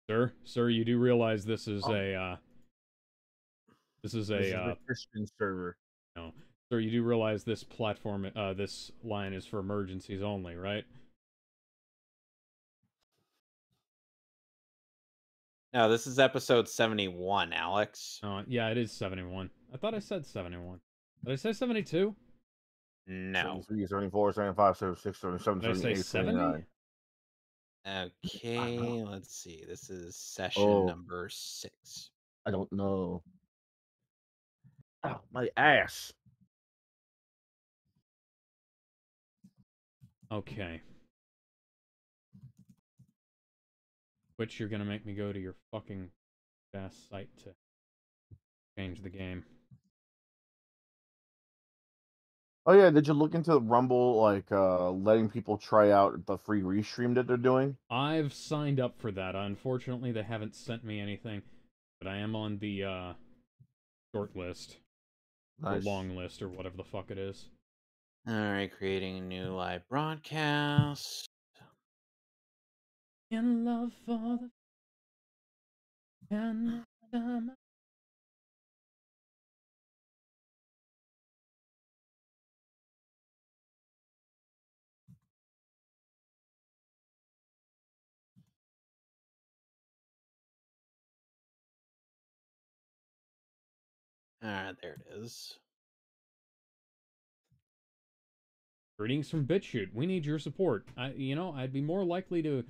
Sir, you do realize this is This is the Christian server. no, sir, you do realize this platform, this line is for emergencies only, right? No, this is episode 71, Alex. Yeah, it is 71. I thought I said 71. Did I say 72? No. 73, 74, 75, 76, 77, Did I say 78, 70? Okay, let's see. This is session number 6. I don't know. Ow, my ass. Okay. Which you're gonna make me go to your fucking ass site to change the game. Oh yeah, did you look into Rumble, like letting people try out the free restream that they're doing? I've signed up for that. Unfortunately, they haven't sent me anything, but I am on the short list. Nice. Or long list, or whatever the fuck it is. Alright, creating a new live broadcast. In love for the Alright, there it is. Greetings from BitChute. We need your support. I'd be more likely to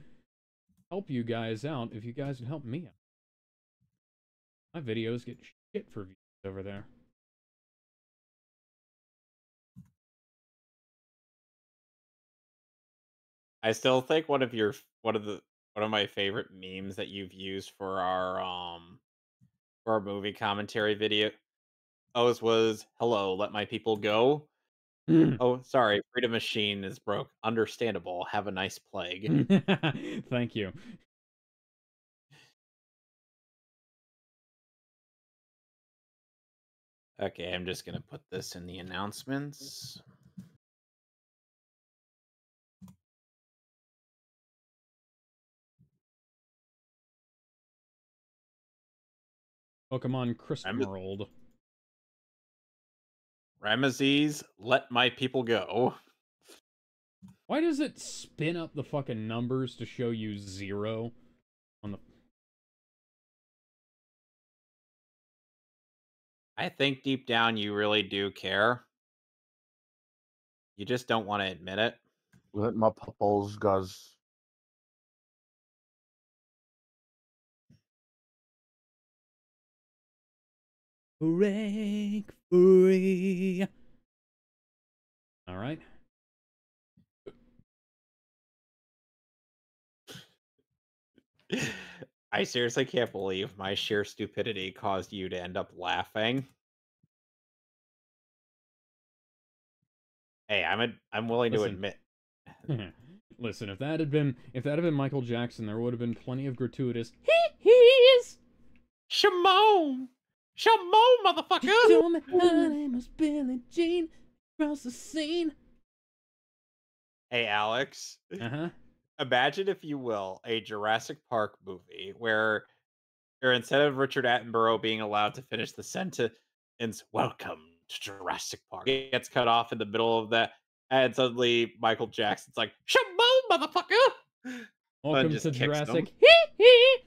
help you guys out if you guys would help me out. My videos get shit for views over there. I still think one of my favorite memes that you've used for our movie commentary video was hello, let my people go. Oh, sorry, Freedom Machine is broke. Understandable. Have a nice plague. Thank you. Okay, I'm just gonna put this in the announcements. Pokemon Crisp-World. Ramesses, let my people go. Why does it spin up the fucking numbers to show you 0 on the... I think deep down you really do care. You just don't want to admit it. Let my pupples guys. Break free. All right. I seriously can't believe my sheer stupidity caused you to end up laughing. Hey, I'm willing to admit. Listen, if that had been Michael Jackson, there would have been plenty of gratuitous hee-hees. Shimon! Shimon, motherfucker! She told me her name was Billie Jean across the scene. Hey, Alex. Uh-huh. Imagine, if you will, a Jurassic Park movie where instead of Richard Attenborough being allowed to finish the sentence, "Welcome to Jurassic Park," it gets cut off in the middle of that, and suddenly Michael Jackson's like, "Shimon, motherfucker!" Welcome to kicks Jurassic. them. Hee-hee!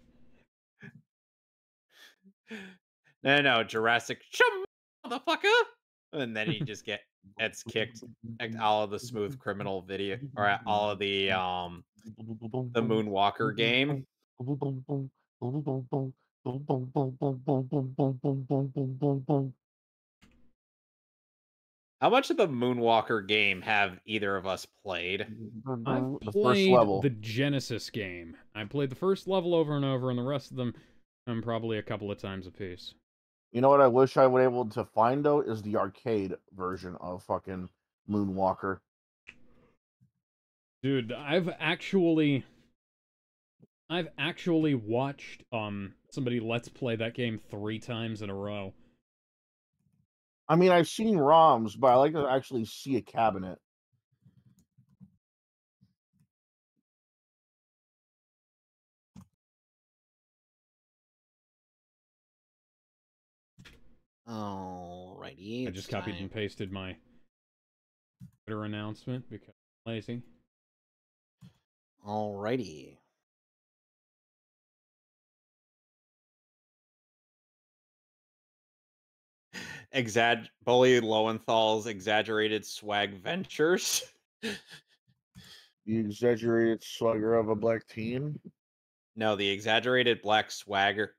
No, Jurassic motherfucker, and then he just gets kicked. Like all of the Smooth Criminal video, or all of the Moonwalker game. How much of the Moonwalker game have either of us played? I've The first played level. the Genesis game. I played the first level over and over, and the rest of them probably a couple of times apiece. You know what I wish I would able to find though is the arcade version of fucking Moonwalker. Dude, I've actually watched somebody let's play that game 3 times in a row. I mean, I've seen ROMs, but I like to actually see a cabinet. Alrighty. I It's just copied time. and pasted my Twitter announcement because I'm lazy. Alrighty. Bully Lowenthal's exaggerated Swagventures. The exaggerated swagger of a black teen. No, the exaggerated black swagger.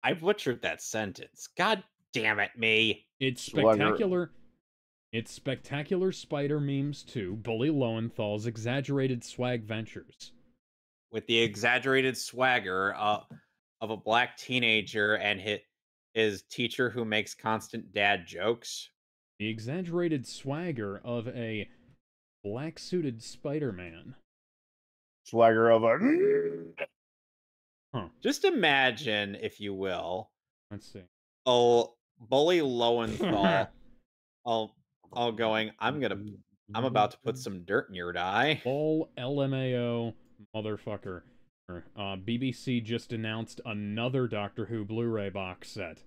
I butchered that sentence. God damn it, me. It's Swagger. spectacular. It's spectacular spider memes too. Bully Lowenthal's exaggerated Swagventures. With the exaggerated swagger of a black teenager and his teacher who makes constant dad jokes. The exaggerated swagger of a black-suited Spider-Man. Swagger of a. Huh. Just imagine, if you will, Let's see. Bully Lowenthal all going, I'm about to put some dirt in your eye. Lol LMAO motherfucker. BBC just announced another Doctor Who Blu-ray box set.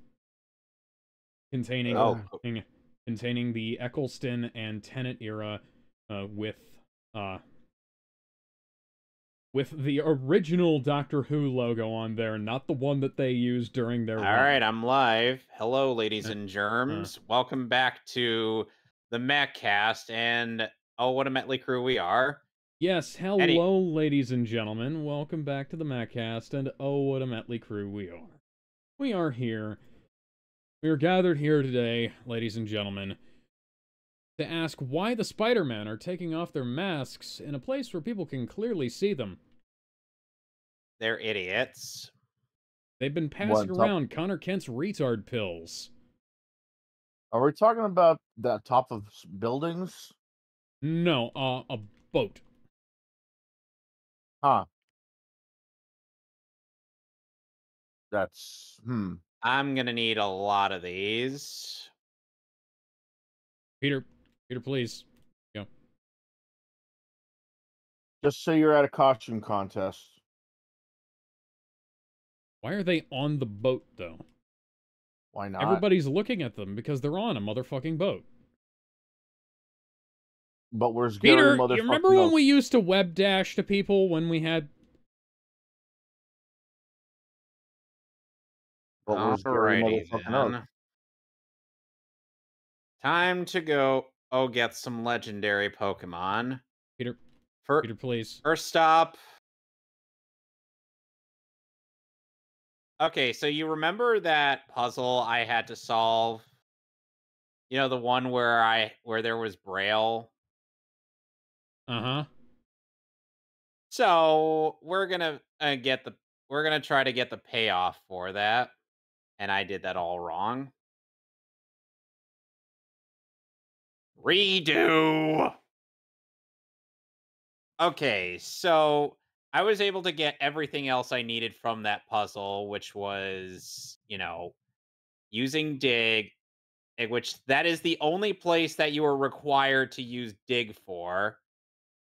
Containing containing the Eccleston and Tennant era with the original Doctor Who logo on there, not the one that they used during their All run. right, I'm live. Hello, ladies and germs. Welcome back to the Mehcast, and oh, what a Mehtly crew we are. Yes, hello, ladies and gentlemen. Welcome back to the Mehcast, and oh, what a Mehtly crew we are. We are here. We are gathered here today, ladies and gentlemen, to ask why the Spider-Men are taking off their masks in a place where people can clearly see them. They're idiots. They've been passing around Connor Kent's retard pills. Are we talking about the top of buildings? No, a boat. Huh. That's, I'm gonna need a lot of these. Peter, please. Go. Just say you're at a costume contest. Why are they on the boat, though? Why not? Everybody's looking at them because they're on a motherfucking boat. But where's Gary Peter, you remember when we used to web dash to people when we had... But where's Gary motherfucking Oak? Time to go get some legendary Pokemon. Peter, please. First stop. Okay, so you remember that puzzle I had to solve? You know, the one where there was Braille? Uh-huh. So, we're gonna try to get the payoff for that. And I did that all wrong. Redo! Okay, so I was able to get everything else I needed from that puzzle, which was, using dig, which that is the only place that you are required to use dig for.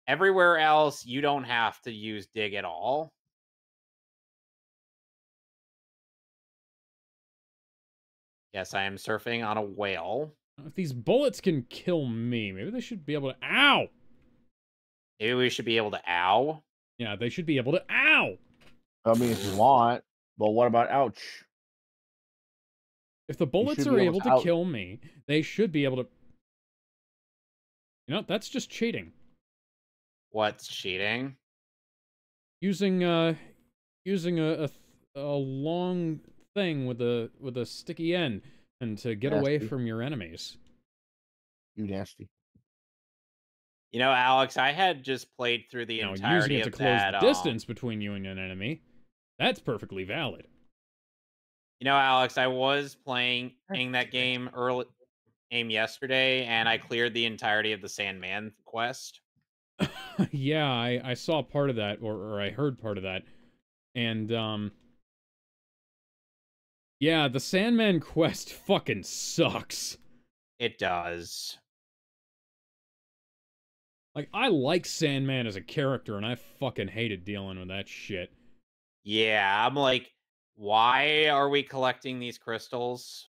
Everywhere else, you don't have to use dig at all. Yes, I am surfing on a whale. If these bullets can kill me, maybe they should be able to... Ow! Maybe we should be able to ow? Yeah, they should be able to... Ow! I mean, if you want. But what about ouch? If the bullets are able to kill me, they should be able to... You know, that's just cheating. What's cheating? Using a long thing with a sticky end and to get away from your enemies. You nasty. You know, Alex, I had just played through the entirety using it to close the distance between you and an enemy. That's perfectly valid. You know, Alex, I was playing that game yesterday, and I cleared the entirety of the Sandman quest. Yeah, I saw part of that, or I heard part of that. And, yeah, the Sandman quest fucking sucks. It does. Like, I like Sandman as a character, and I fucking hated dealing with that shit. Yeah, I'm like, Why are we collecting these crystals?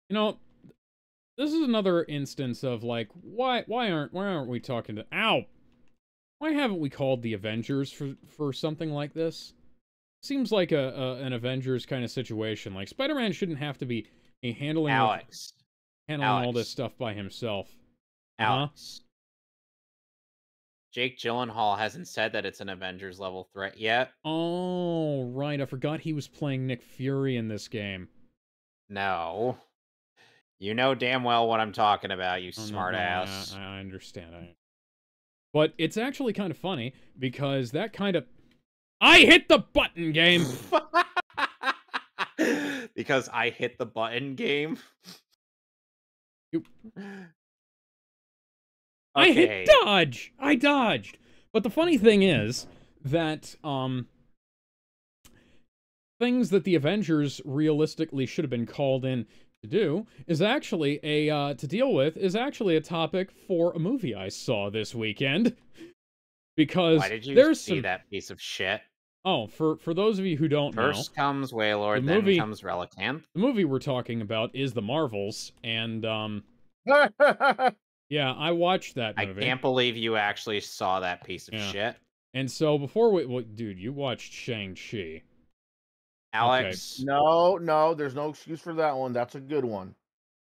You know, this is another instance of like, why aren't we talking to? Ow! Why haven't we called the Avengers for something like this? Seems like an Avengers kind of situation. Like Spider-Man shouldn't have to be handling Alex. all this stuff by himself. Alex. Jake Gyllenhaal hasn't said that it's an Avengers level threat yet. Oh, right. I forgot he was playing Nick Fury in this game. No. You know damn well what I'm talking about, you smart ass. I understand. But it's actually kind of funny because that kind of... I hit the button game! Because I hit the button game? You... Okay. I hit dodge! I dodged! But the funny thing is that, things that the Avengers realistically should have been called in to do is actually to deal with is actually a topic for a movie I saw this weekend. Because why did you see that piece of shit? Oh, for those of you who don't know, first comes Waylord, then comes Relicanth. The movie we're talking about is The Marvels, and yeah, I watched that movie. I can't believe you actually saw that piece of shit. And so before dude, you watched Shang-Chi. Alex. Okay. No, there's no excuse for that one. That's a good one.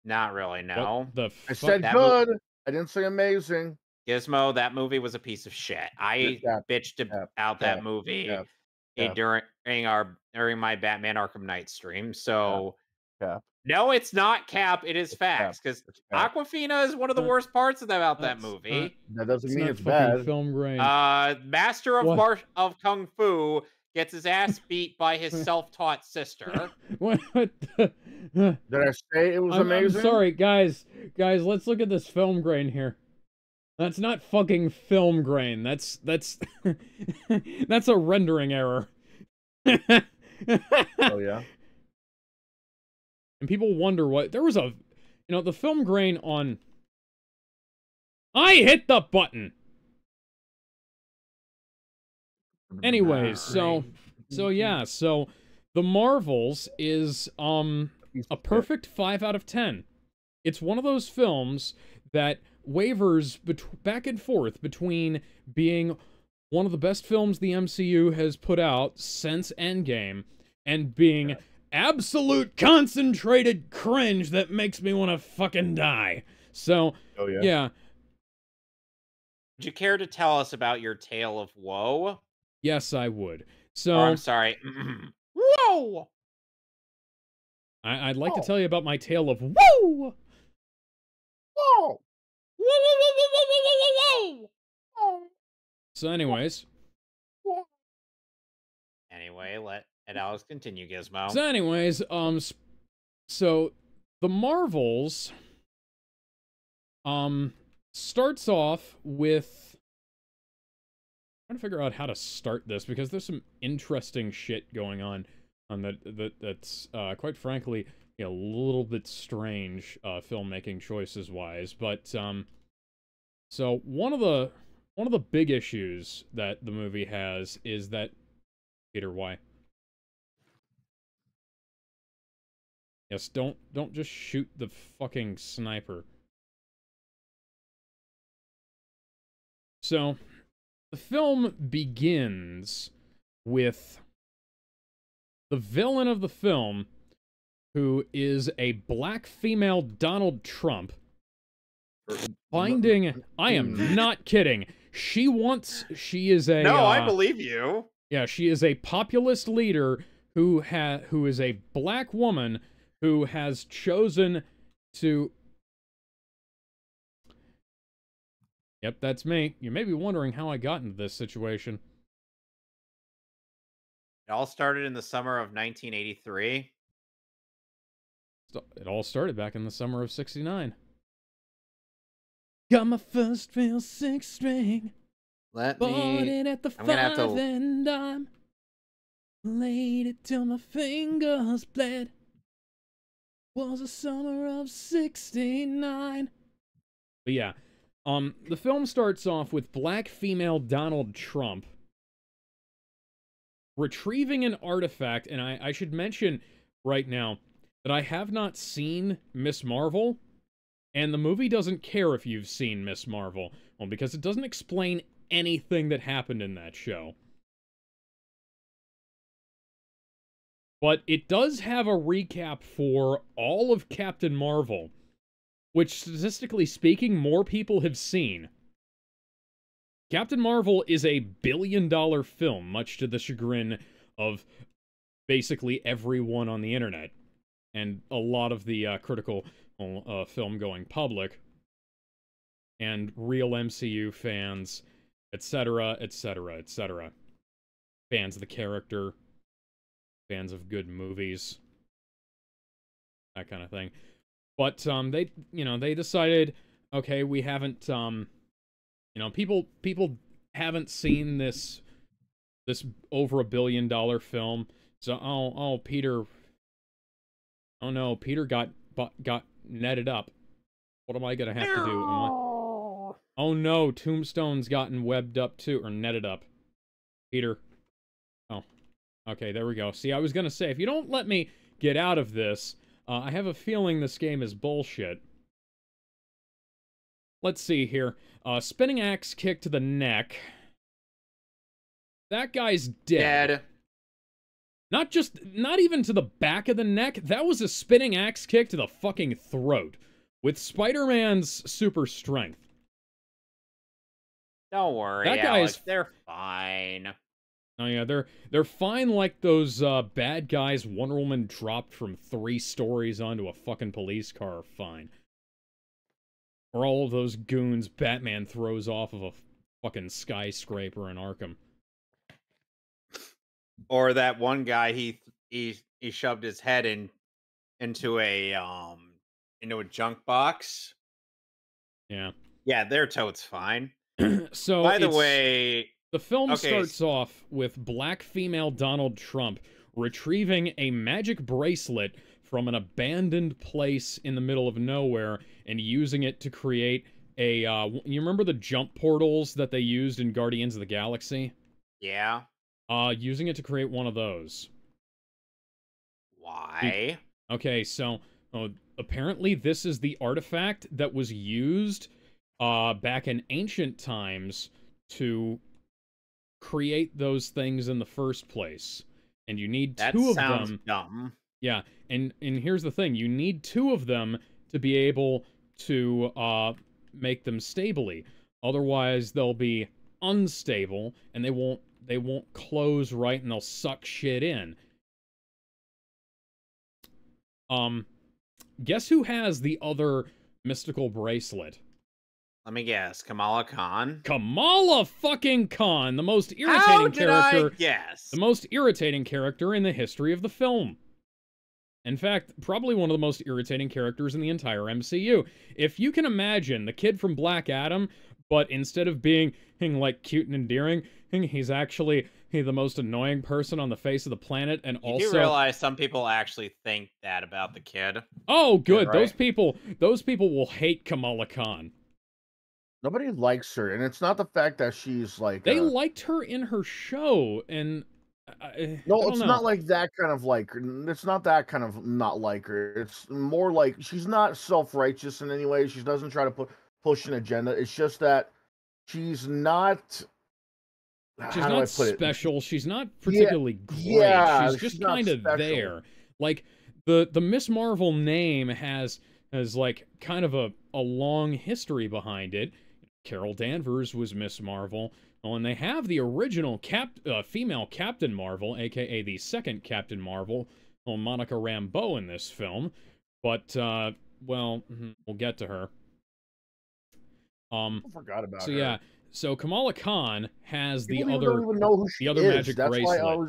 Not really, no. I said good. I didn't say amazing. Gizmo, that movie was a piece of shit. I bitched out that movie during my Batman Arkham Knight stream. So no, it's not Cap. It is facts because Aquafina is one of the worst parts about that movie. That doesn't mean it's bad. Film grain. Master of Kung Fu gets his ass beat by his self-taught sister. What? Did I say it was amazing? I'm sorry, guys. Let's look at this film grain here. That's not fucking film grain. That's that's a rendering error. Oh yeah. And people wonder what there was the film grain on. I hit the button. Anyways, so The Marvels is a perfect 5 out of 10. It's one of those films that wavers back and forth between being one of the best films the MCU has put out since Endgame and being absolute concentrated cringe that makes me want to fucking die. So, yeah. Would you care to tell us about your tale of woe? Yes, I would. So, I'm sorry. Whoa! I'd like to tell you about my tale of whoa! Whoa! So anyways. Anyway, let Alex continue, Gizmo. So anyways, so The Marvels, starts off with... I'm trying to figure out how to start this, because there's some interesting shit going on that's, quite frankly, a little bit strange, filmmaking choices-wise, but, so one of the big issues that the movie has is that... Peter, why? Yes, don't just shoot the fucking sniper. So, the film begins with the villain of the film, who is a black female Donald Trump, finding... I am not kidding. She is a... No, I believe you. Yeah, she is a populist leader who is a black woman who has chosen to... Yep, that's me. You may be wondering how I got into this situation. It all started in the summer of 1983. It all started back in the summer of 69. Got my first real 6-string. Bought it at the 5 and dime. Laid it till my fingers bled. Was the summer of 69. But yeah, the film starts off with black female Donald Trump retrieving an artifact, and I should mention right now that I have not seen Miss Marvel, and the movie doesn't care if you've seen Miss Marvel, well, because it doesn't explain anything that happened in that show. But it does have a recap for all of Captain Marvel, which, statistically speaking, more people have seen. Captain Marvel is a billion-dollar film, much to the chagrin of basically everyone on the internet, and a lot of the critical film-going public, and real MCU fans, etc., etc., etc. Fans of the character, fans of good movies, that kind of thing. But they decided, okay, we haven't people haven't seen this over $1 billion film, so Peter got netted up. What am I gonna have to do? Oh no, Tombstone's gotten webbed up too, or netted up. Peter. Oh. Okay, there we go. See, I was gonna say, if you don't let me get out of this, I have a feeling this game is bullshit. Let's see here. Spinning axe kick to the neck. That guy's dead. Not even to the back of the neck. That was a spinning axe kick to the fucking throat. With Spider-Man's super strength. Don't worry, that Alex, guy's... they're fine. Oh yeah, they're fine like those bad guys Wonder Woman dropped from 3 stories onto a fucking police car are fine. Or all of those goons Batman throws off of a fucking skyscraper in Arkham. Or that one guy he shoved his head into a junk box. Yeah. Yeah, they're totes fine. So by the way, the film starts off with black female Donald Trump retrieving a magic bracelet from an abandoned place in the middle of nowhere and using it to create a, you remember the jump portals that they used in Guardians of the Galaxy? Yeah. Using it to create one of those. Why? Okay, so, apparently this is the artifact that was used, back in ancient times to create those things in the first place. And you need 2 of them. That sounds dumb. Yeah, and here's the thing. You need 2 of them to be able to make them stably. Otherwise, they'll be unstable, and they won't close right, and they'll suck shit in. Guess who has the other mystical bracelet? Let me guess. Kamala Khan? Kamala fucking Khan, the most irritating character. Yes. The most irritating character in the history of the film. In fact, probably one of the most irritating characters in the entire MCU. If you can imagine the kid from Black Adam, but instead of being like cute and endearing, he's actually the most annoying person on the face of the planet, and also... You do realize some people actually think that about the kid. Oh, good. Yeah, right? Those people will hate Kamala Khan. Nobody likes her, and it's not the fact that she's like... They liked her in her show, and... No, it's not like that kind of like her. It's not that kind of not like her. It's more like she's not self-righteous in any way. She doesn't try to push an agenda. It's just that she's not... She's not special. She's not particularly great. Yeah, she's just kind of there. Like, the Miss Marvel name has like kind of a long history behind it. Carol Danvers was Miss Marvel. Oh, and they have the original female Captain Marvel, aka the second Captain Marvel, Monica Rambeau in this film. But, well, we'll get to her. I forgot about her. So, yeah. So Kamala Khan has People don't even know who she is. magic That's bracelet. Why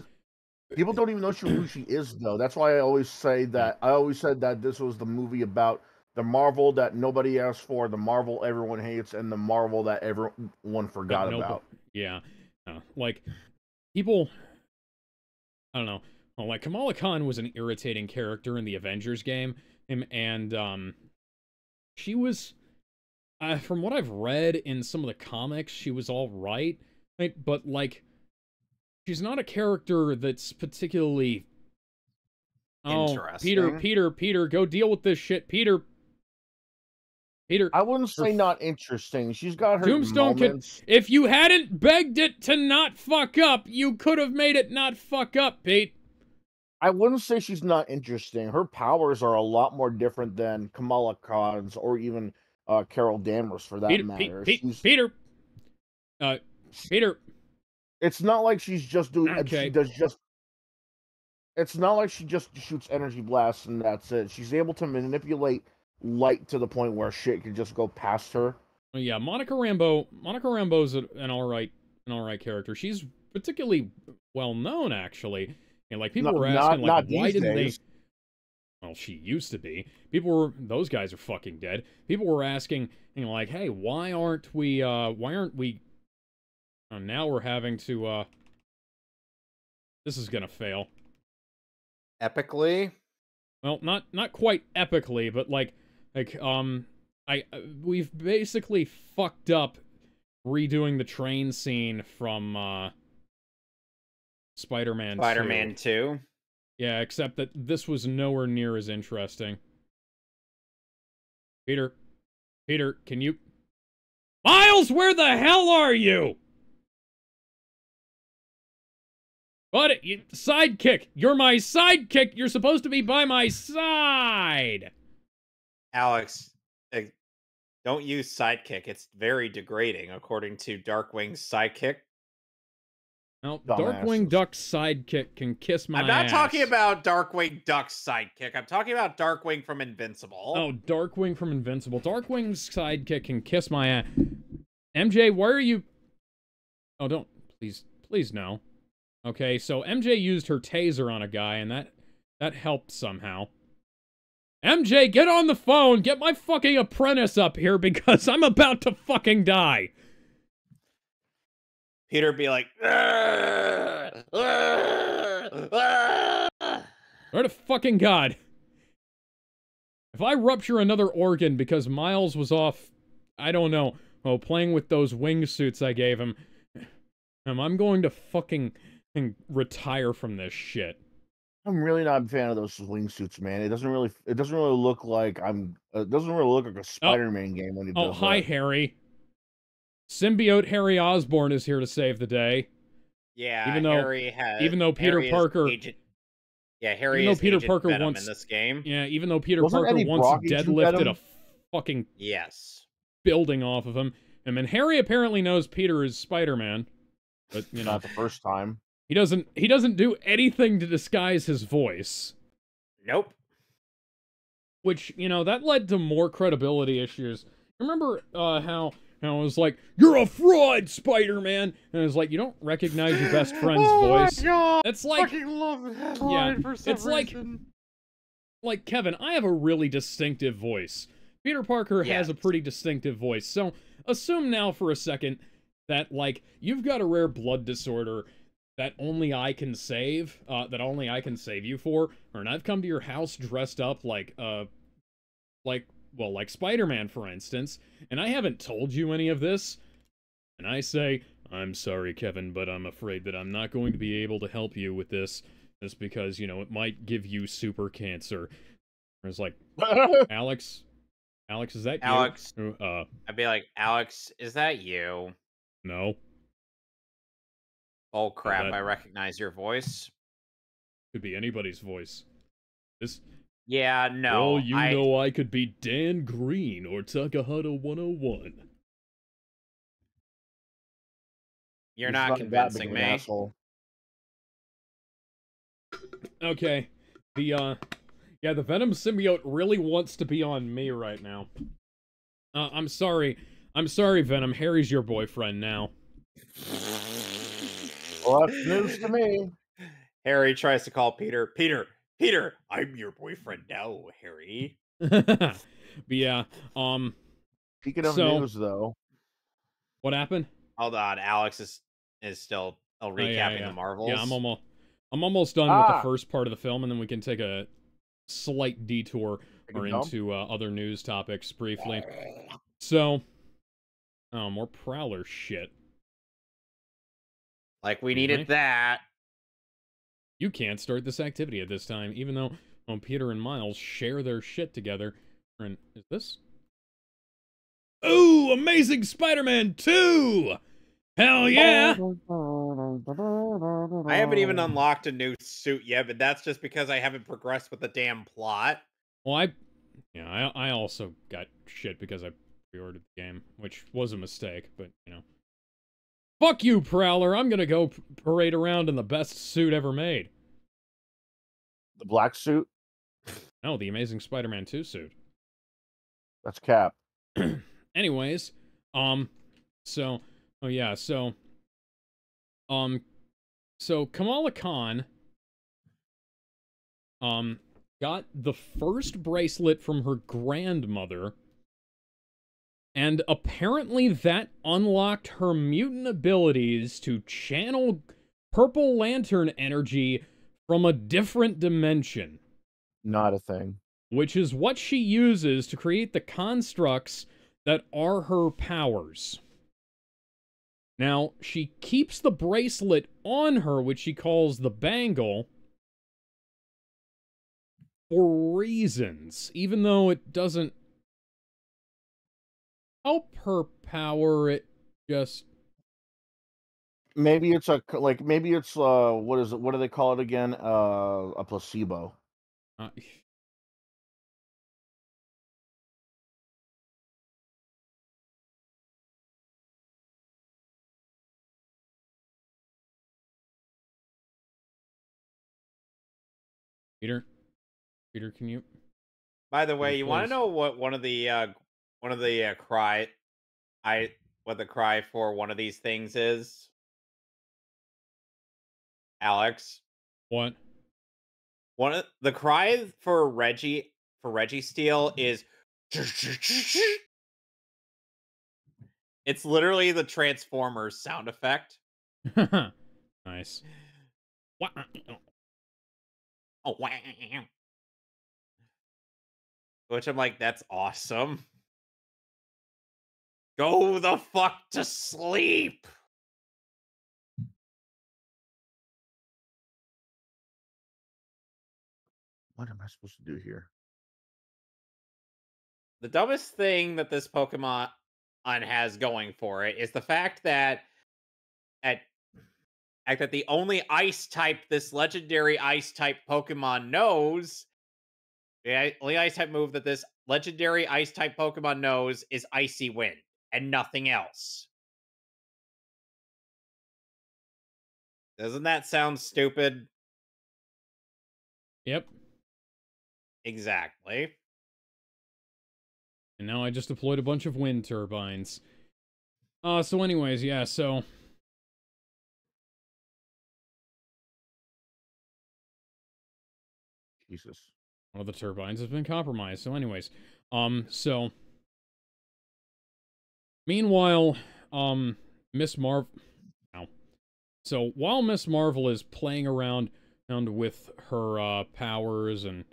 people don't even know who she is, though. That's why I always say that. I always said that this was the movie about the Marvel that nobody asked for, the Marvel everyone hates, and the Marvel that everyone forgot about. Yeah. Like, people... I don't know. Well, like, Kamala Khan was an irritating character in the Avengers game, and she was... from what I've read in some of the comics, she was all right, but, like, she's not a character that's particularly... Oh, interesting. Peter, go deal with this shit, Peter. I wouldn't say not interesting. She's got her Tombstone moments. If you hadn't begged it to not fuck up, you could have made it not fuck up, Pete. I wouldn't say she's not interesting. Her powers are a lot more different than Kamala Khan's or even Carol Danvers, for that matter. Peter. It's not like she's just doing. Okay. She does just. It's not like she just shoots energy blasts and that's it. She's able to manipulate light to the point where shit can just go past her. Yeah, Monica Rambeau's an all right character. She's particularly well known, actually. And like people were asking, like, why didn't they? Well, she used to be. Those guys are fucking dead. People were asking, you know, like, hey, why aren't we? Oh, now we're having to. This is gonna fail. Epically. Well, not quite epically, but we've basically fucked up redoing the train scene from Spider-Man 2. Yeah, except that this was nowhere near as interesting. Peter, can you... Miles, where the hell are you? What? Sidekick! You're my sidekick! You're supposed to be by my side! Alex, don't use sidekick. It's very degrading, according to Darkwing's sidekick. No, Darkwing Duck's sidekick can kiss my ass. I'm not talking about Darkwing Duck's sidekick. I'm talking about Darkwing from Invincible. Oh, Darkwing from Invincible. Darkwing's sidekick can kiss my ass. MJ, why are you... Oh, don't... Please no. Okay, so MJ used her taser on a guy, and that helped somehow. MJ, get on the phone! Get my fucking apprentice up here, because I'm about to fucking die! Peter be like... Where to fucking God? If I rupture another organ because Miles was off, I don't know, playing with those wingsuits I gave him, I'm going to fucking... and retire from this shit. I'm really not a fan of those wingsuits, man. It doesn't really look like it doesn't really look like a Spider-Man game when he does hi, Harry. Symbiote Harry Osborn is here to save the day. Yeah, even though Peter Parker Venom in this game. Yeah, even though Peter Parker once deadlifted a fucking building off of him. And then Harry apparently knows Peter is Spider-Man. But you know, not the first time. He doesn't do anything to disguise his voice. Nope. Which, you know, that led to more credibility issues. Remember how it was like, you're a fraud, Spider-Man! And it was like, you don't recognize your best friend's voice. My God, that's like... I fucking love that line for some reason. Like, Kevin, I have a really distinctive voice. Peter Parker has a pretty distinctive voice. So, assume now for a second that, like, you've got a rare blood disorder that only I can save, you for, and I've come to your house dressed up like Spider-Man, for instance, and I haven't told you any of this, and I say, I'm sorry, Kevin, but I'm afraid that I'm not going to be able to help you with this, just because, you know, it might give you super cancer. It's like, Alex, is that you? I'd be like, Alex, is that you? No. Oh crap, I recognize your voice. Could be anybody's voice. Yeah, no. Well, you know I could be Dan Green or Takahata 101. You're not convincing me. Okay. The Venom symbiote really wants to be on me right now. I'm sorry, Venom. Harry's your boyfriend now. Well, that's news to me. Harry tries to call Peter. Peter, I'm your boyfriend now, Harry. But yeah, speaking of news, though. What happened? Hold on, Alex is still recapping the Marvels. Yeah, I'm almost done with the first part of the film, and then we can take a slight detour into other news topics briefly. So, more Prowler shit. Like, we needed that. You can't start this activity at this time, even though Peter and Miles share their shit together. And is this? Ooh, Amazing Spider-Man 2! Hell yeah! I haven't even unlocked a new suit yet, but that's just because I haven't progressed with the damn plot. Well, I also got shit because I pre-ordered the game, which was a mistake, but, you know. Fuck you, Prowler! I'm gonna go parade around in the best suit ever made. The black suit? No, the Amazing Spider-Man 2 suit. That's Cap. Anyways, so Kamala Khan, got the first bracelet from her grandmother, and apparently that unlocked her mutant abilities to channel Purple Lantern energy from a different dimension. Not a thing. Which is what she uses to create the constructs that are her powers. Now, she keeps the bracelet on her, which she calls the bangle, for reasons, even though it doesn't help her power, it just... Maybe it's what is it? What do they call it again? A placebo. Peter, can you? By the way, you want to know what what the cry for one of these things is? Alex, What? one of the cry for Reggie Steele is it's literally the Transformers sound effect. Nice. Oh, wow. Which I'm like, that's awesome. Go the fuck to sleep. What am I supposed to do here? The dumbest thing that this Pokemon has going for it is the fact that the only ice type this legendary ice type Pokemon knows, the only ice type move that this legendary ice type Pokemon knows is Icy Wind and nothing else. Doesn't that sound stupid? Yep. Exactly. And now I just deployed a bunch of wind turbines. So anyways, yeah, so... Jesus. One of the turbines has been compromised. So anyways, so... Meanwhile, Miss Marvel... Ow. So, while Miss Marvel is playing around with her, powers and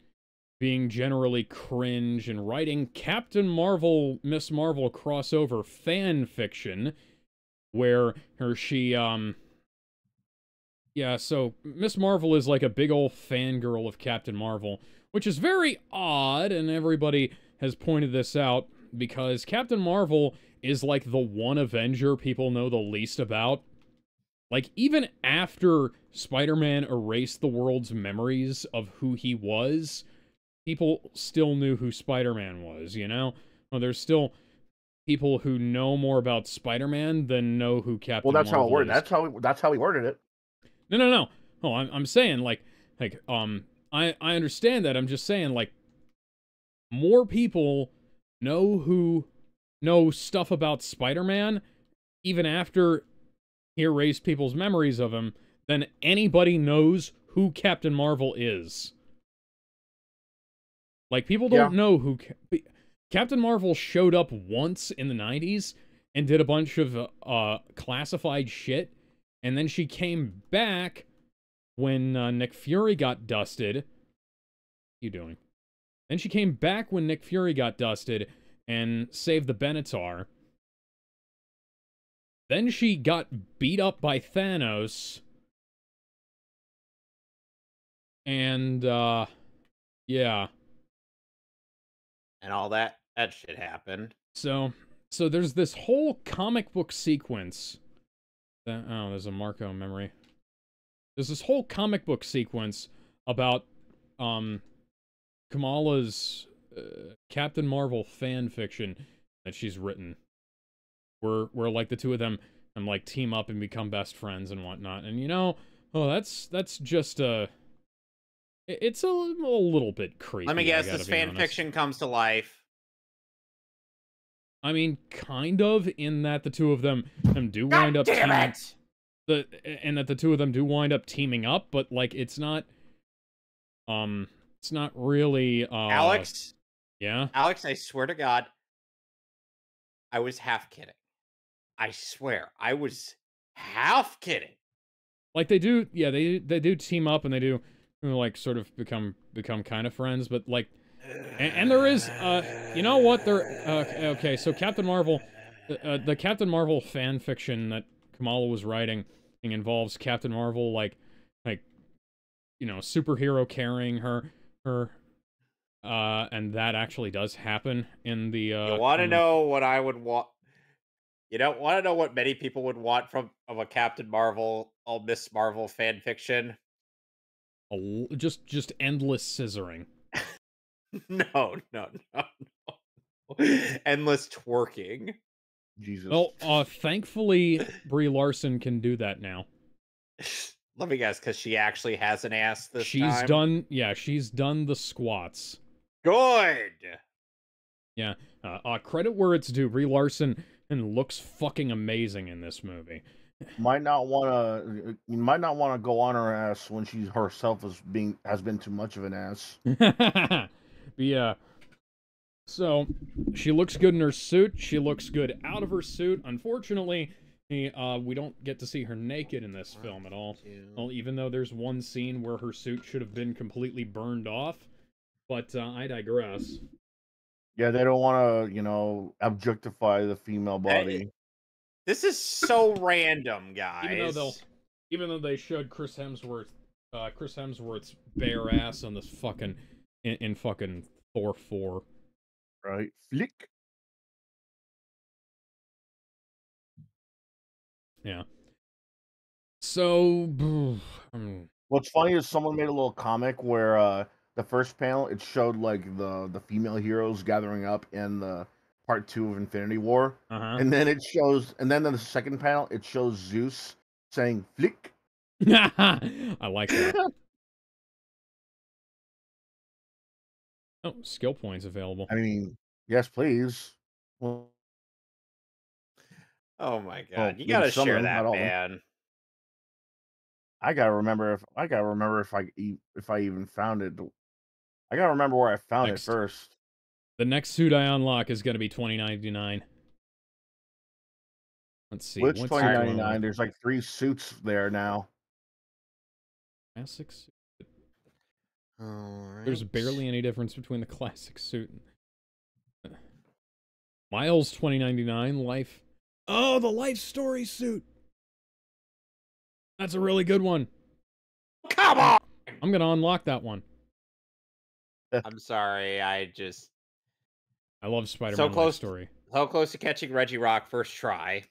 being generally cringe and writing Captain Marvel, Miss Marvel crossover fan fiction, where yeah, so Miss Marvel is like a big old fangirl of Captain Marvel, which is very odd, and everybody has pointed this out, because Captain Marvel is like the one Avenger people know the least about. Like, even after Spider-Man erased the world's memories of who he was, people still knew who Spider-Man was, you know? Well, there's still people who know more about Spider-Man than know who Captain Marvel is. Well, that's how it worded. That's how he worded it. No. Oh, I'm saying, I understand that. I'm just saying, like, more people know stuff about Spider-Man, even after he erased people's memories of him, than anybody knows who Captain Marvel is. Like, people don't know who... Captain Marvel showed up once in the 90s and did a bunch of classified shit, and then she came back when Nick Fury got dusted. What are you doing? Then she came back when Nick Fury got dusted and saved the Benatar. Then she got beat up by Thanos. And, yeah. And all that shit happened. So there's this whole comic book sequence. Oh, there's a Marco memory. There's this whole comic book sequence about, Kamala's, Captain Marvel fan fiction that she's written. Where like, the two of them, like, team up and become best friends and whatnot. And, that's just, it's a little bit creepy. Let me guess, this fan fiction comes to life. I mean, kind of, in that the two of them do wind up teaming. And that the two of them do wind up teaming up, but, like, it's not really, Alex? Yeah? Alex, I swear to God, I was half kidding. I swear, I was half kidding. Like, they do, yeah, they do team up, and they do, like, sort of become kind of friends, but, like, and there is, you know what, okay, so Captain Marvel, the Captain Marvel fan fiction that Kamala was writing involves Captain Marvel, like, superhero carrying her, and that actually does happen in the, You want to know what I would want? You don't want to know what many people would want of a Captain Marvel, Miss Marvel fan fiction? Just endless scissoring. No. Endless twerking. Jesus. Well, thankfully, Brie Larson can do that now. Let me guess, because she actually has an ass this time? She's done the squats. Good! Yeah, credit where it's due. Brie Larson looks fucking amazing in this movie. Might not want to go on her ass when she herself has been too much of an ass. Yeah. So, she looks good in her suit. She looks good out of her suit. Unfortunately, we don't get to see her naked in this film at all. Well, even though there's one scene where her suit should have been completely burned off. But, I digress. Yeah, they don't want to, objectify the female body. This is so random, guys. Even though they showed Chris Hemsworth's bare ass on this fucking in fucking Thor 4. Right. Flick. Yeah. So what's funny is someone made a little comic where the first panel it showed like the female heroes gathering up in the part 2 of Infinity War. And then in the second panel it shows Zeus saying flick. I like that. Oh, skill points available. I mean, yes, please. Well, oh my God, you gotta share that, man. I gotta remember if I even found it. I gotta remember where I found it first. The next suit I unlock is gonna be $20.99. Let's see. Which $20.99? There's like 3 suits there now. Classic suit. Alright. There's barely any difference between the classic suit and Miles $20.99. Life. Oh, the life story suit. That's a really good one. Come on! I'm gonna unlock that one. I'm sorry, I love Spider-Man Life Story. So close to catching Reggie Rock first try.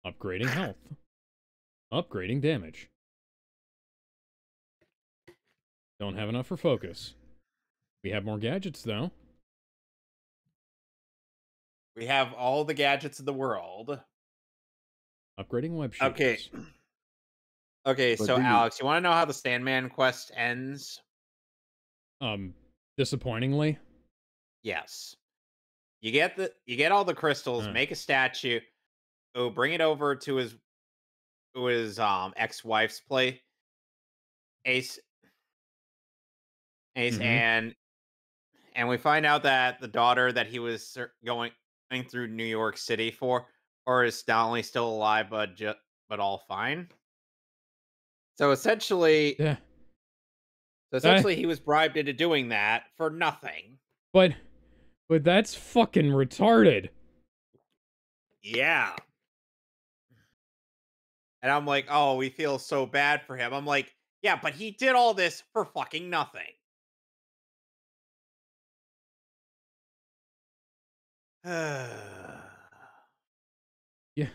Upgrading health. Upgrading damage. Don't have enough for focus. We have more gadgets, though. We have all the gadgets in the world. Upgrading web shooters. Okay, so Alex, you want to know how the Sandman quest ends? Disappointingly? Yes. You get all the crystals, make a statue, bring it over to his ex-wife's place. Ace, and we find out that the daughter that he was going through New York City for, or is not only still alive but all fine. So essentially, he was bribed into doing that for nothing. But But that's fucking retarded. Yeah. And I'm like, oh, we feel so bad for him. I'm like, yeah, but he did all this for fucking nothing. Yeah,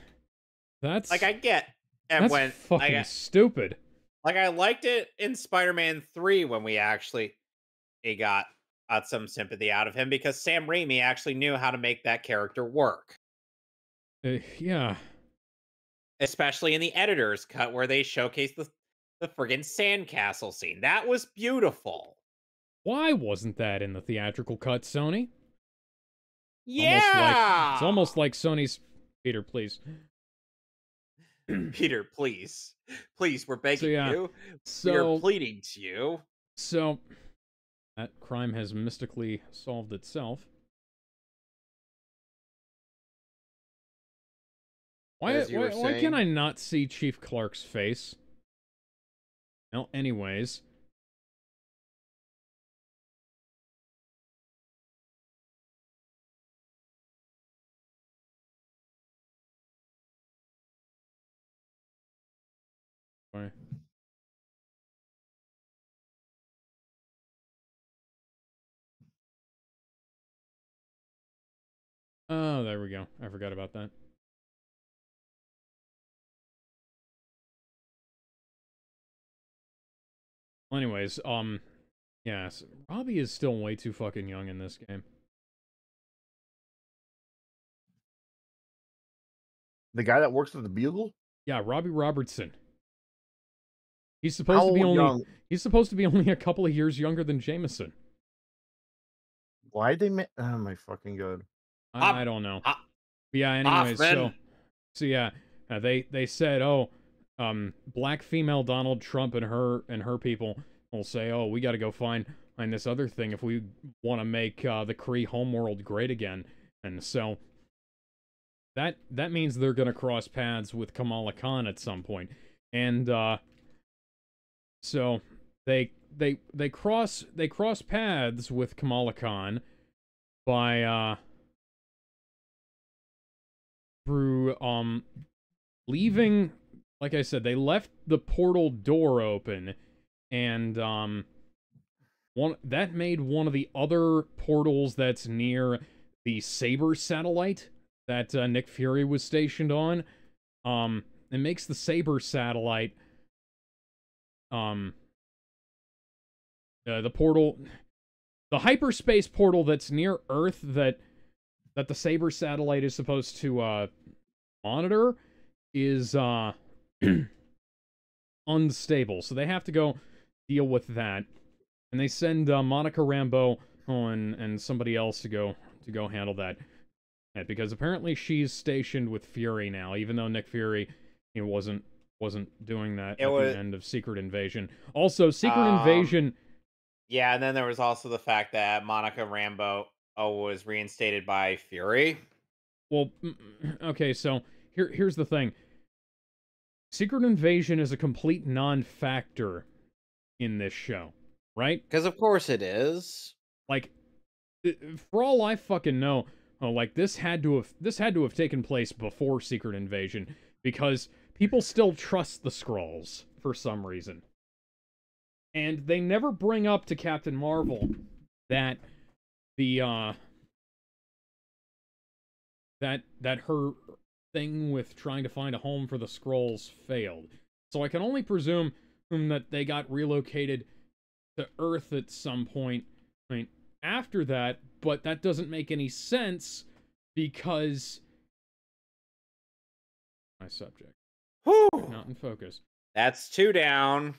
that's Like, I get, and that's when fucking stupid. like I liked it in Spider-Man 3 when we actually got some sympathy out of him because Sam Raimi actually knew how to make that character work. Yeah. Especially in the editor's cut where they showcase the friggin' sandcastle scene. That was beautiful. Why wasn't that in the theatrical cut, Sony? Yeah! It's almost like Sony's... Peter, please. Peter, please. Please, we're begging you. We are pleading to you. So, that crime has mystically solved itself. Why can I not see Chief Clark's face? Well, anyways. Why? Oh, there we go. I forgot about that. Well, anyways, yeah, so Robbie is still way too fucking young in this game. The guy that works at the Bugle? Yeah, Robbie Robertson. He's supposed to be only he's supposed to be only a couple of years younger than Jameson. Why'd they make oh my fucking god. I don't know. Yeah, anyways, so yeah, they said, oh, black female Donald Trump and her people will say, oh, we got to go find this other thing if we want to make the Kree homeworld great again. And so that means they're gonna cross paths with Kamala Khan at some point. And so they cross paths with Kamala Khan by through leaving, like I said, they left the portal door open, and that made one of the other portals that's near the Saber satellite that Nick Fury was stationed on. It makes the Saber satellite the portal, the hyperspace portal that's near Earth that the Saber satellite is supposed to monitor is unstable, so they have to go deal with that, and they send Monica Rambeau and somebody else to go handle that, because apparently she's stationed with Fury now, even though Nick Fury wasn't doing that at the end of Secret Invasion. Also, Secret Invasion. Yeah, and then there was also the fact that Monica Rambeau was reinstated by Fury. Well, okay, so here's the thing. Secret Invasion is a complete non-factor in this show, right? Because of course it is. Like, for all I fucking know, like this had to have taken place before Secret Invasion, because people still trust the Skrulls for some reason. And they never bring up to Captain Marvel that the that her thing with trying to find a home for the Skrulls failed. So I can only presume that they got relocated to Earth at some point after that, but that doesn't make any sense because my subject. Whew. Not in focus. That's 2 down.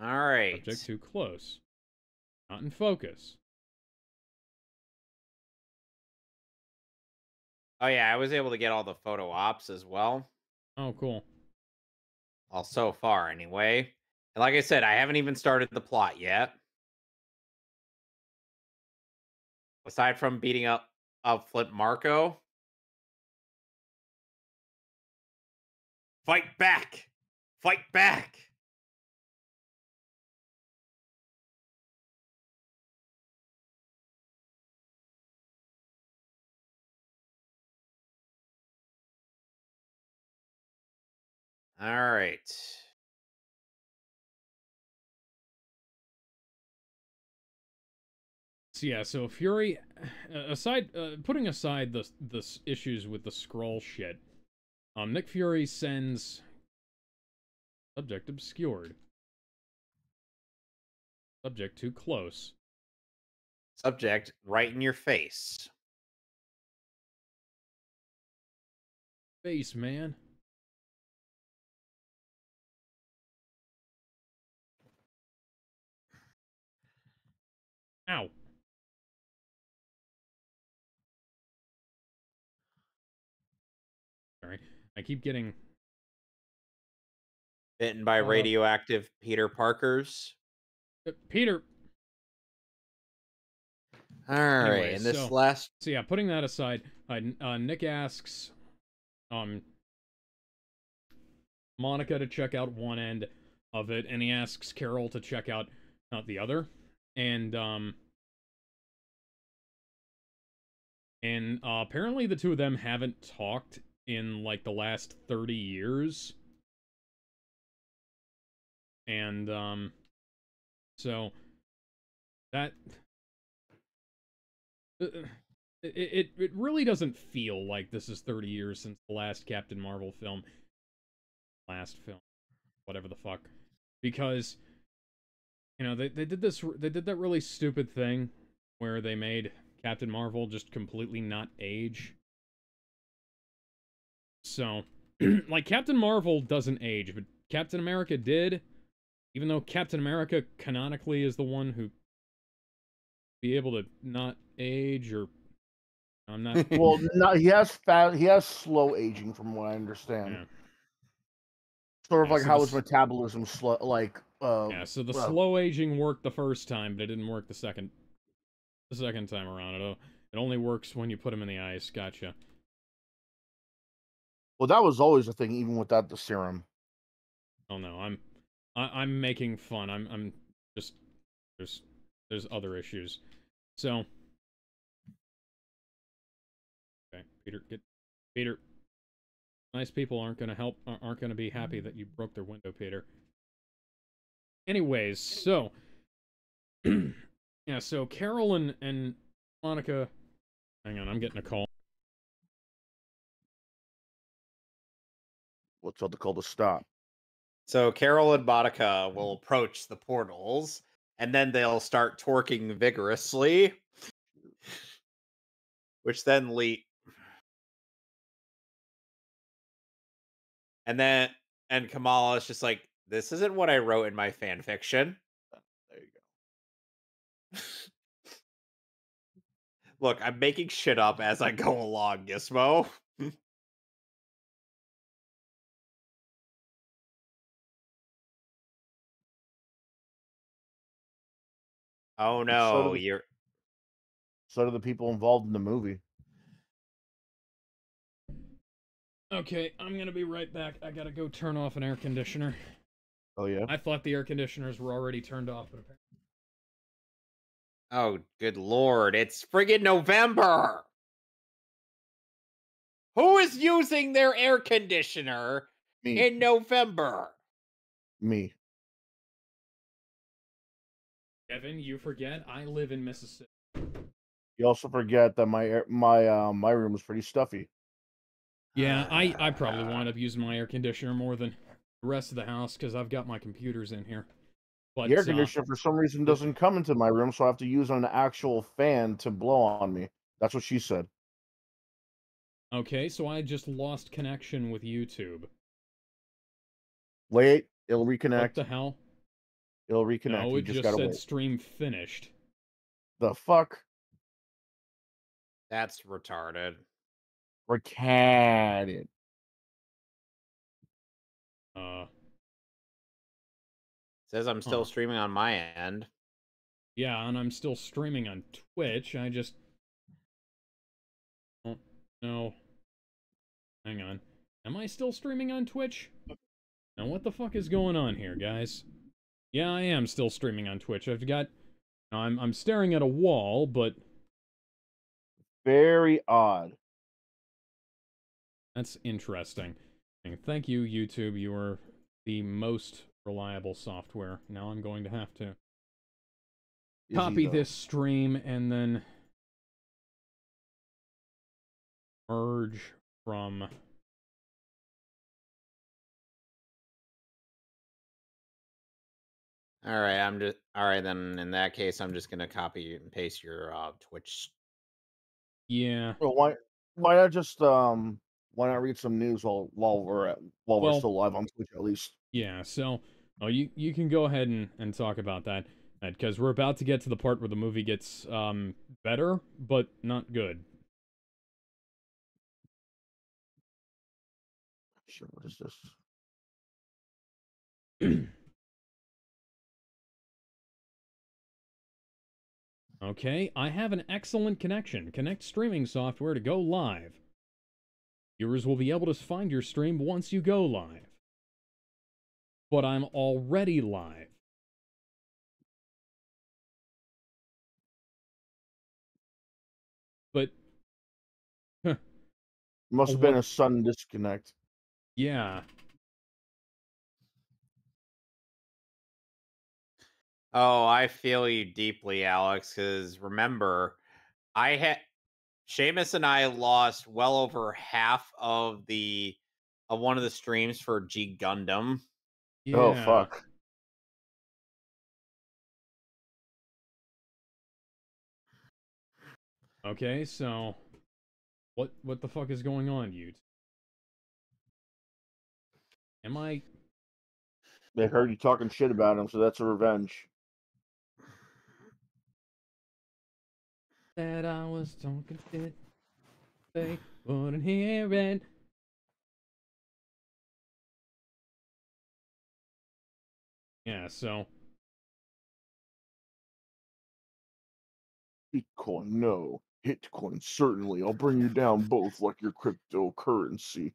All right. Subject too close. Not in focus. Oh yeah, I was able to get all the photo ops as well. Oh, cool. Well, so far anyway. And like I said, I haven't even started the plot yet. Aside from beating up Flint Marco. Fight back! Fight back! All right. So yeah, so Fury, putting aside the issues with the scroll shit, Nick Fury sends subject obscured, subject too close, Subject right in your face. face man. Ow. Sorry, I keep getting Bitten by radioactive Peter Parkers. Peter. All right, Anyways, and this so last. so yeah, putting that aside, Nick asks, Monica to check out one end of it, and he asks Carol to check out the other, and apparently the two of them haven't talked in like the last 30 years, and so that it really doesn't feel like this is 30 years since the last Captain Marvel film, whatever the fuck, because you know they did that really stupid thing where they made Captain Marvel just completely not age. So like Captain Marvel doesn't age, but Captain America did, even though Captain America canonically is the one who be able to not age. Or I'm not. Well, no, he has slow aging from what I understand. Yeah. Sort of Yeah, like so how his metabolism slow, yeah, so the slow aging worked the first time, but it didn't work the second time around. It only works when you put him in the ice. Gotcha. Well, that was always a thing, even without the serum. Oh no, I'm making fun. I'm just there's other issues. So okay, Peter. Nice people aren't gonna be happy that you broke their window, Peter. Anyways, so yeah, so Carol and Monica. Hang on, I'm getting a call. What's all the call to stop? So Carol and Monica will approach the portals, and then they'll start twerking vigorously, which then lead. And Kamala is just like, this isn't what I wrote in my fan fiction. There you go. Look, I'm making shit up as I go along, Gizmo. Oh no, you're. So do the people involved in the movie. Okay, I'm gonna be right back. I gotta go turn off an air conditioner. Oh yeah. I thought the air conditioners were already turned off, but apparently. Oh, good lord! It's friggin' November. Who is using their air conditioner in November? Me. Kevin, you forget I live in Mississippi. You also forget that my room was pretty stuffy. Yeah, I probably wind up using my air conditioner more than the rest of the house because I've got my computers in here. But the air conditioner, for some reason, doesn't come into my room, so I have to use an actual fan to blow on me. That's what she said. Okay, so I just lost connection with YouTube. Wait, it'll reconnect. What the hell? It'll reconnect. No, it just gotta said wait. stream finished. The fuck? That's retarded. Retarded. Says I'm still streaming on my end. Yeah, and I'm still streaming on Twitch. I just don't know. Hang on. Am I still streaming on Twitch? Now what the fuck is going on here, guys? Yeah, I am still streaming on Twitch. I'm staring at a wall, but very odd. That's interesting. Thank you, YouTube. You are the most reliable software. Now I'm going to have to copy this stream and then merge from... Alright, then in that case, I'm just gonna copy and paste your Twitch. Yeah. Well, why not just why not read some news while we're still live on Twitch at least? Yeah, so you can go ahead and talk about that because we're about to get to the part where the movie gets better, but not good. Sure, what is this? Okay, I have an excellent connection. Connect streaming software to go live. Viewers will be able to find your stream once you go live. But I'm already live. But... Must have been a sudden disconnect. Yeah. Oh, I feel you deeply, Alex, because remember, Seamus and I lost well over half of one of the streams for G Gundam. Yeah. Oh, fuck. Okay, so what the fuck is going on, YouTube? Am I... They heard you talking shit about him, so that's a revenge. That I was talking shit. They wouldn't hear it. Yeah, so... Bitcoin, no. Bitcoin, certainly. I'll bring you down both like your cryptocurrency.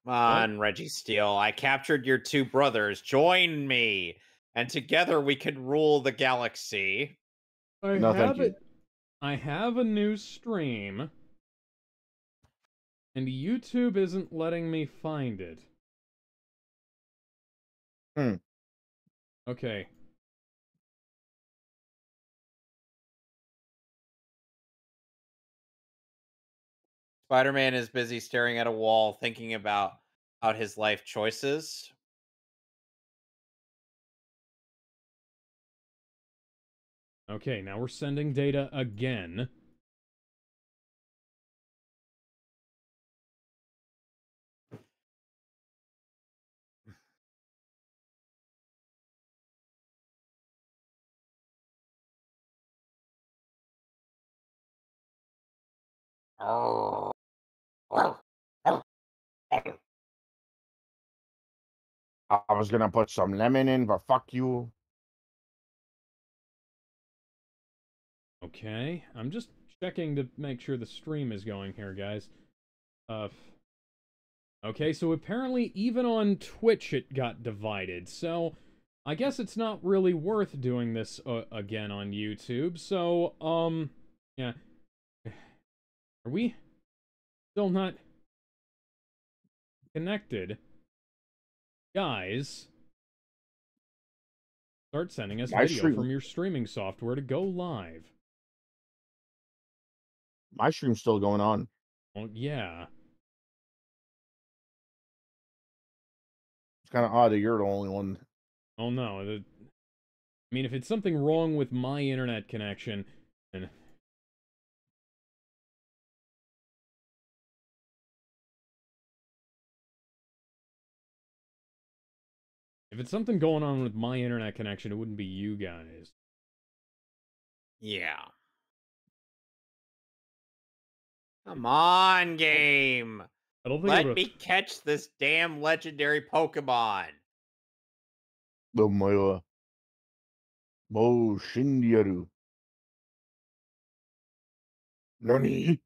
Come on, Reggie Steele. I captured your two brothers. Join me, and together we can rule the galaxy. I have a new stream, and YouTube isn't letting me find it. Okay. Spider-Man is busy staring at a wall, thinking about his life choices. Okay, now we're sending data again. I was gonna put some lemon in, but fuck you. Okay, I'm just checking to make sure the stream is going here, guys. Okay, so apparently even on Twitch it got divided, so I guess it's not really worth doing this again on YouTube, so, yeah. Are we still not connected? Guys, start sending us video from your streaming software to go live. My stream's still going on. Well, yeah. It's kind of odd that you're the only one. Oh no, I mean, if it's something wrong with my internet connection, then... If it's something going on with my internet connection, it wouldn't be you guys. Yeah. Come on, game. I don't think Let me catch this damn legendary Pokemon. The Mo Shindiaru. Nani?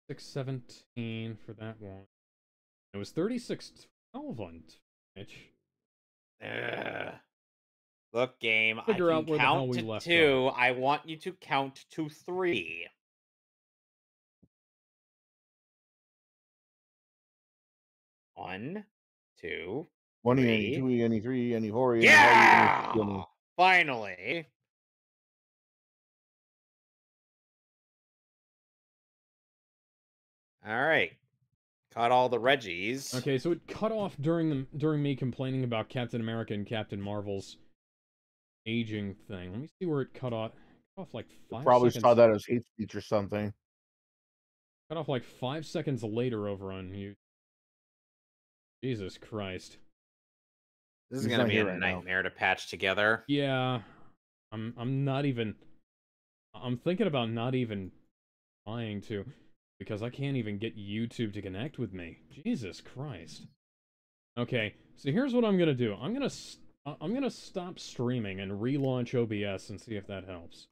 617 for that one. It was 3612 on Twitch. Look, game, I Figure can out where the hell count we to left 2. I want you to count to 3. 1, 2, 20, any 3. 2, any 3, any 4, any 5, any 6, Yeah! Finally. All right. Caught all the Reggies. Okay, so it cut off during me complaining about Captain America and Captain Marvel's aging thing. Let me see where it cut off. Cut off like 5 probably seconds. saw that as hate speech or something. Cut off like 5 seconds later over on you. Jesus Christ. This is He's gonna not be a here right now. nightmare to patch together. Yeah. I'm not even... I'm thinking about not even trying to, because I can't even get YouTube to connect with me. Jesus Christ. Okay, so here's what I'm gonna do. I'm gonna stop streaming and relaunch OBS and see if that helps.